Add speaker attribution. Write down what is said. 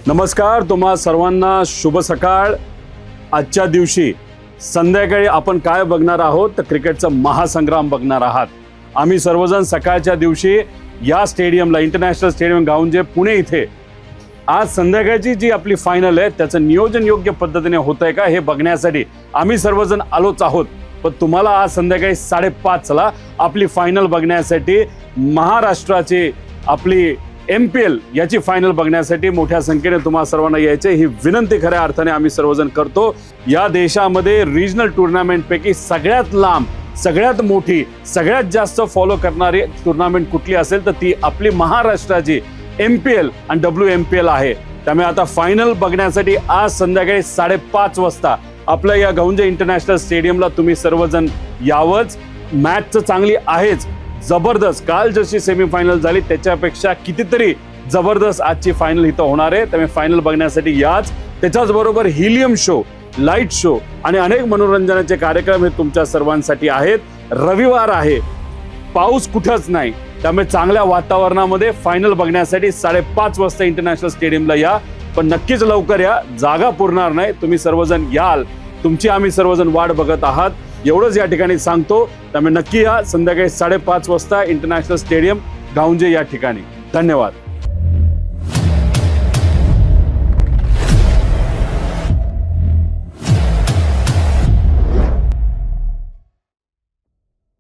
Speaker 1: नमस्कार, तुम्हा सर्वांना शुभ सकाळ। आजच्या दिवशी संध्याकाळी आपण काय बघणार आहोत तर क्रिकेटचा महासंग्राम बघणार आहात। आम्ही सर्वजण सकाळच्या दिवशी या स्टेडियमला, इंटरनॅशनल स्टेडियम गावंजे पुणे इथे आज संध्याकाळची जी आपली फायनल आहे त्याचं नियोजन योग्य पद्धतीने होतंय का हे बघण्यासाठी आम्ही सर्वजण आलोच आहोत। पण तुम्हाला आज संध्याकाळी 5:30 ला आपली फायनल बघण्यासाठी महाराष्ट्राची आपली MPL याची फायनल बघण्यासाठी मोठ्या संख्येने तुम्हा सर्वांना यायचे ही विनंती खऱ्या अर्थाने आम्ही सर्वजण करतो। या देशामध्ये रिजनल टुर्नामेंट पैकी सगळ्यात लांब, सगळ्यात मोठी, सगळ्यात जास्त फॉलो करणारी टुर्नामेंट कुठली असेल तर ती आपली महाराष्ट्राची MPL आणि WMPL आहे। त्यामुळे आता फायनल बघण्यासाठी आज संध्याकाळी 5:30 वाजता आपल्या या गावंजे इंटरनॅशनल स्टेडियमला तुम्ही सर्वजण यावंच। मॅच तर चांगली आहेच, जबरदस्त। काल जशी सेमीफायनल झाली त्याच्यापेक्षा कितीतरी जबरदस्त आजची फायनल इथं होणार आहे। त्यामुळे फायनल बघण्यासाठी याच। त्याच्याच बरोबर हिलियम शो, लाईट शो आणि अनेक मनोरंजनाचे कार्यक्रम हे तुमच्या सर्वांसाठी आहेत। रविवार आहे, पाऊस कुठंच नाही, त्यामुळे चांगल्या वातावरणामध्ये फायनल बघण्यासाठी 5:30 वाजता इंटरनॅशनल स्टेडियमला या। पण नक्कीच लवकर या, जागा पुरणार नाही, तुम्ही सर्वजण याल, तुमची आम्ही सर्वजण वाट बघत आहात एवढंच या ठिकाणी सांगतो। त्यामुळे नक्की या संध्याकाळी 5:30 वाजता इंटरनॅशनल स्टेडियम गावंजे या ठिकाणी। धन्यवाद।